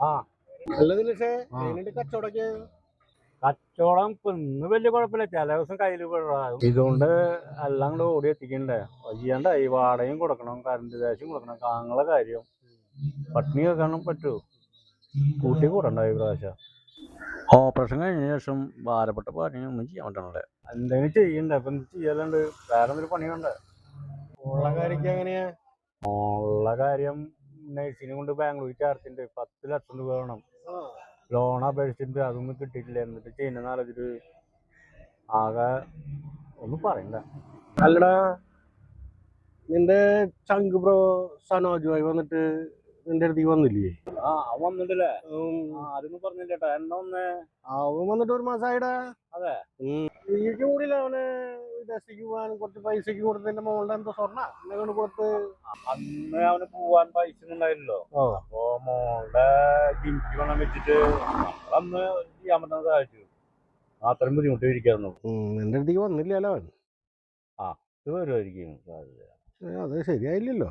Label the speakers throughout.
Speaker 1: ആ
Speaker 2: നല്ല ദിനേശേ, എങ്ങനെയുണ്ട് കച്ചവടമൊക്കെ?
Speaker 1: കച്ചവടം ഇപ്പൊ ഇന്ന് വലിയ കുഴപ്പമില്ല. ചില ദിവസം കയ്യിൽ പെടാം. ഇതുകൊണ്ട് എല്ലാം കൂടെ ഓടി എത്തിക്കണ്ടേ. ചെയ്യാണ്ടായി. വാടകയും കൊടുക്കണം, കറണ്ട് കാശും കൊടുക്കണം, താങ്കളെ കാര്യം പട്ടിണി കേൾക്കാനും പറ്റൂ. കൂട്ടി കൂടണ്ടായി പ്രാവശ്യം. ഓപ്പറേഷൻ കഴിഞ്ഞ ശേഷം ഭാരപ്പെട്ട പണിയൊന്നും ചെയ്യാൻ പറ്റണല്ലേ. എന്തെങ്കിലും ചെയ്യണ്ടേ. അപ്പൊ എന്ത് ചെയ്യലുണ്ട്? വേറെ എന്തെങ്കിലും പണി വേണ്ടേ?
Speaker 2: ഉള്ള കാര്യമൊക്കെ എങ്ങനെയാ?
Speaker 1: ഉള്ള കാര്യം നഴ്സിനെ കൊണ്ട് ബാംഗ്ലൂർ ചേർത്തിട്ടുണ്ട്. 10 ലക്ഷം രൂപ വേണം. ലോൺ അപേക്ഷിച്ചിട്ട് അതൊന്നും കിട്ടിയിട്ടില്ല. എന്നിട്ട് ചെയ്യുന്ന ആലോചിച്ചിട്ട് ആകെ ഒന്നും പറയണ്ട.
Speaker 2: അല്ലടാ, നിന്റെ ചങ്ക് ബ്രോ സനോജുമായി വന്നിട്ട് നിന്റെ അടുത്തേക്ക് വന്നില്ലേ?
Speaker 1: അവൻ വന്നിട്ടില്ലേ? ആരൊന്നും പറഞ്ഞില്ലേട്ടാ. എന്നാ വന്നേ?
Speaker 2: അവൻ വന്നിട്ട് 1 മാസമായിടാ.
Speaker 1: അതെ.
Speaker 2: നീക്ക് കൂടിയില്ല അവന് വിദേശത്തേക്ക് പോകാൻ കുറച്ച് പൈസക്ക് കൊടുത്തതിന്റെ മോളുടെ എന്തോ സ്വർണ്ണ എന്നെ കൊണ്ട് കൊടുത്ത്.
Speaker 1: അന്ന് അവന് പോവാൻ പൈസ ഒന്നും ഉണ്ടായില്ലല്ലോ. അപ്പൊ മോളുടെ ജിമിക്ക് പണം വെച്ചിട്ട് അന്ന് ചെയ്യാൻ പറ്റുന്ന സാധിച്ചു. അത്രയും ബുദ്ധിമുട്ട് ഇരിക്കായിരുന്നു.
Speaker 2: നിന്റെ അടുത്തേക്ക് വന്നില്ലല്ലോ അവൻ.
Speaker 1: ഇത് വരുമായിരിക്കും സാധ്യത.
Speaker 2: അത് ശരിയായില്ലല്ലോ.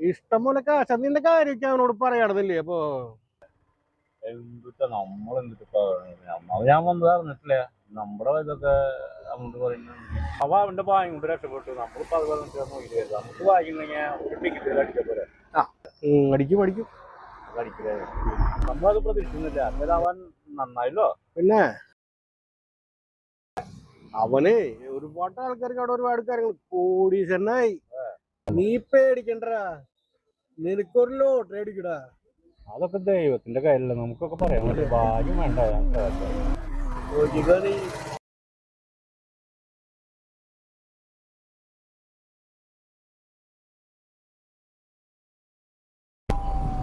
Speaker 2: ഇഷ്ടം പോലെ കാശ. നിന്റെ കാര്യമൊക്കെ അവനോട് പറയാറുന്നില്ലേ? അപ്പൊ
Speaker 1: എന്തിട്ടാ നമ്മളെന്തിട്ടാ ഞാൻ വന്നത് അറിഞ്ഞിട്ടില്ല. നമ്മുടെ ഇതൊക്കെ അങ്ങോട്ട് പറയുന്നത് അവ അവന്റെ ഭാഗ്യം കൊണ്ട് രക്ഷപ്പെട്ടു. നമ്മളിപ്പോ അത് പറഞ്ഞിട്ട് നോക്കിയിട്ട് നമുക്ക് ഭാഗ്യം കഴിഞ്ഞാൽ ഒരു ടിക്കറ്റ് അടിച്ച പോലെ
Speaker 2: അടിക്കും അടിക്കും
Speaker 1: അടിക്കില്ലേ. നമ്മളത് പ്രതീക്ഷിക്കുന്നില്ല. അന്നേരം അവൻ നന്നായല്ലോ.
Speaker 2: പിന്നെ അവന് ഒരുപാട് ആൾക്കാർക്ക് അവിടെ ഒരുപാട് കാര്യങ്ങൾ കോടീശ്വരനായി. നീ പേടിക്കണ്ടടാ, നിനക്കൊരു ലോട്ടറി അടിക്കടാ.
Speaker 1: അതൊക്കെ ദൈവത്തിന്റെ കയ്യിലല്ല. നമുക്കൊക്കെ പറയാൻ പറ്റും. ഭാഗ്യം വേണ്ട.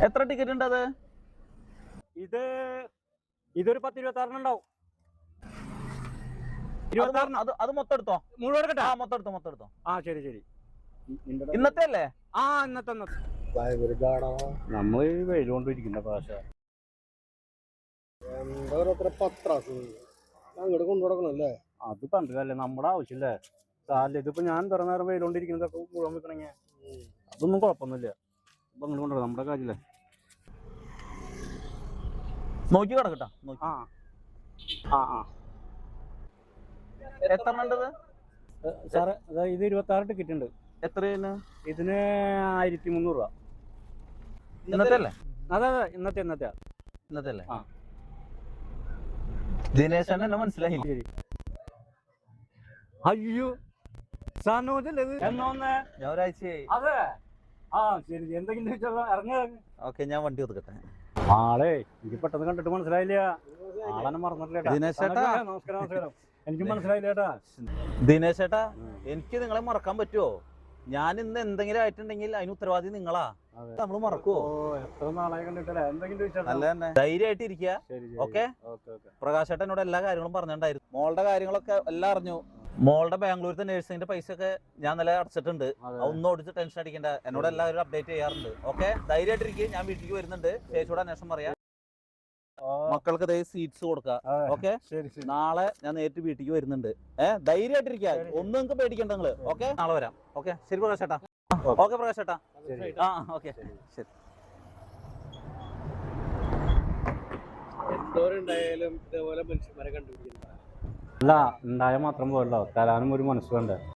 Speaker 3: എത്ര ടിക്കറ്റ് ഉണ്ട് അത്?
Speaker 1: ഇതൊരു 10-26 ഉണ്ടാവും.
Speaker 3: അത് മൊത്തം എടുത്തോ?
Speaker 1: മുഴുവൻ എടുക്കട്ടെ?
Speaker 3: മൊത്തം എടുത്തോ.
Speaker 1: ശരി ശരി.
Speaker 3: ഇന്നത്തെ അല്ലേ?
Speaker 1: ഇന്നത്തെ നമ്മൾ വെയിലുകൊണ്ടിരിക്കുന്ന ഭാഷ
Speaker 2: എന്താ പത്രാസ് അങ്ങോട്ട് കൊണ്ടുകൊടുക്കണല്ലേ?
Speaker 1: അത് കണ്ടല്ലേ നമ്മുടെ ആവശ്യമില്ലേ സാല. ഇതിപ്പോ ഞാൻ ഇത്ര നേരം വെയിലുകൊണ്ടിരിക്കുന്നതൊക്കെ മുഴുവൻ വെക്കണേ. അതൊന്നും കുഴപ്പമൊന്നുമില്ല. ഇപ്പൊ നിങ്ങൾ കൊണ്ടുവരാം. നമ്മുടെ കാര്യമില്ലേ.
Speaker 3: നോക്കി കിടക്കട്ടാ. എത്ര ഉണ്ടത്
Speaker 1: സാറേ? ഇത് 26 ടിക്കറ്റ് ഉണ്ട്.
Speaker 3: എത്രയാണ്
Speaker 1: ഇതിന് 1300 രൂപ.
Speaker 3: ഇന്നത്തെ അല്ലേ?
Speaker 1: അതെ ഇന്നത്തെ
Speaker 3: അല്ലേ? ദിനേശൻ എന്നെ മനസ്സിലായി.
Speaker 1: ശരി. അയ്യോ സനോജല്ലേ ഇത്? എന്നാ വന്നേ?
Speaker 3: ഞാൻ ഒരാഴ്ചയായി.
Speaker 1: അതെ. ശരി. എന്തെങ്കിലും ഇറങ്ങ.
Speaker 3: ഓക്കെ, ഞാൻ വണ്ടി ഒതുക്കട്ടെ.
Speaker 1: ആളെ എനിക്ക് പെട്ടെന്ന് കണ്ടിട്ട് മനസ്സിലായില്ല. ആളെന്നെ മറന്നിട്ടില്ല.
Speaker 3: ദിനേശ് ചേട്ടാ,
Speaker 1: നമസ്കാരം. എനിക്ക് മനസ്സിലായില്ല ചേട്ടാ.
Speaker 3: ദിനേശ് ചേട്ടാ, എനിക്ക് നിങ്ങളെ മറക്കാൻ പറ്റുമോ? ഞാൻ ഇന്ന് എന്തെങ്കിലും ആയിട്ടുണ്ടെങ്കിൽ അതിന് ഉത്തരവാദി നിങ്ങളാ. നമ്മള് മറക്കുവോ?
Speaker 1: എത്ര നാളായി കണ്ടിട്ടല്ലേ. എന്തെങ്കിലും
Speaker 3: നല്ല തന്നെ ധൈര്യമായിട്ട് ഇരിക്കുക. ഓക്കെ. പ്രകാശ് ചേട്ടൻ എന്നോട് എല്ലാ കാര്യങ്ങളും പറഞ്ഞിട്ടുണ്ടായിരുന്നു. മോളുടെ കാര്യങ്ങളൊക്കെ എല്ലാം അറിഞ്ഞു. മോളുടെ ബാംഗ്ലൂരിലത്തെ നേഴ്സിന്റെ പൈസ ഒക്കെ ഞാൻ നല്ല അടച്ചിട്ടുണ്ട്. ഒന്നും ഓടിച്ച് ടെൻഷൻ അടിക്കണ്ട. എന്നോട് എല്ലാവരും അപ്ഡേറ്റ് ചെയ്യാറുണ്ട്. ഓക്കെ, ധൈര്യമായിട്ടിരിക്കുക. ഞാൻ വീട്ടിലേക്ക് വരുന്നുണ്ട്. ചേച്ചിയോട് അന്വേഷണം പറയാം. മക്കൾക്ക് സീറ്റ്സ് കൊടുക്കുക. ഓക്കെ, നാളെ ഞാൻ നേരിട്ട് വീട്ടിലേക്ക് വരുന്നുണ്ട്. ധൈര്യമായിട്ടിരിക്കുക. ഒന്നും നിങ്ങൾക്ക് പേടിക്കണ്ട നിങ്ങള്. ഓക്കെ, നാളെ വരാം. ഓക്കെ, ശരി പ്രകാശ് ചേട്ടാ. ഓക്കെ പ്രകാശ് ചേട്ടാ. ഓക്കെ ശരി.
Speaker 2: എന്തോരുണ്ടായാലും ഇതേപോലെ മനുഷ്യന്മാരെ കണ്ടുപിടിക്കണം.
Speaker 1: അല്ല, ഉണ്ടായാൽ മാത്രം പോരല്ലോ. തരാനും ഒരു മനസ്സ് വേണ്ടേ.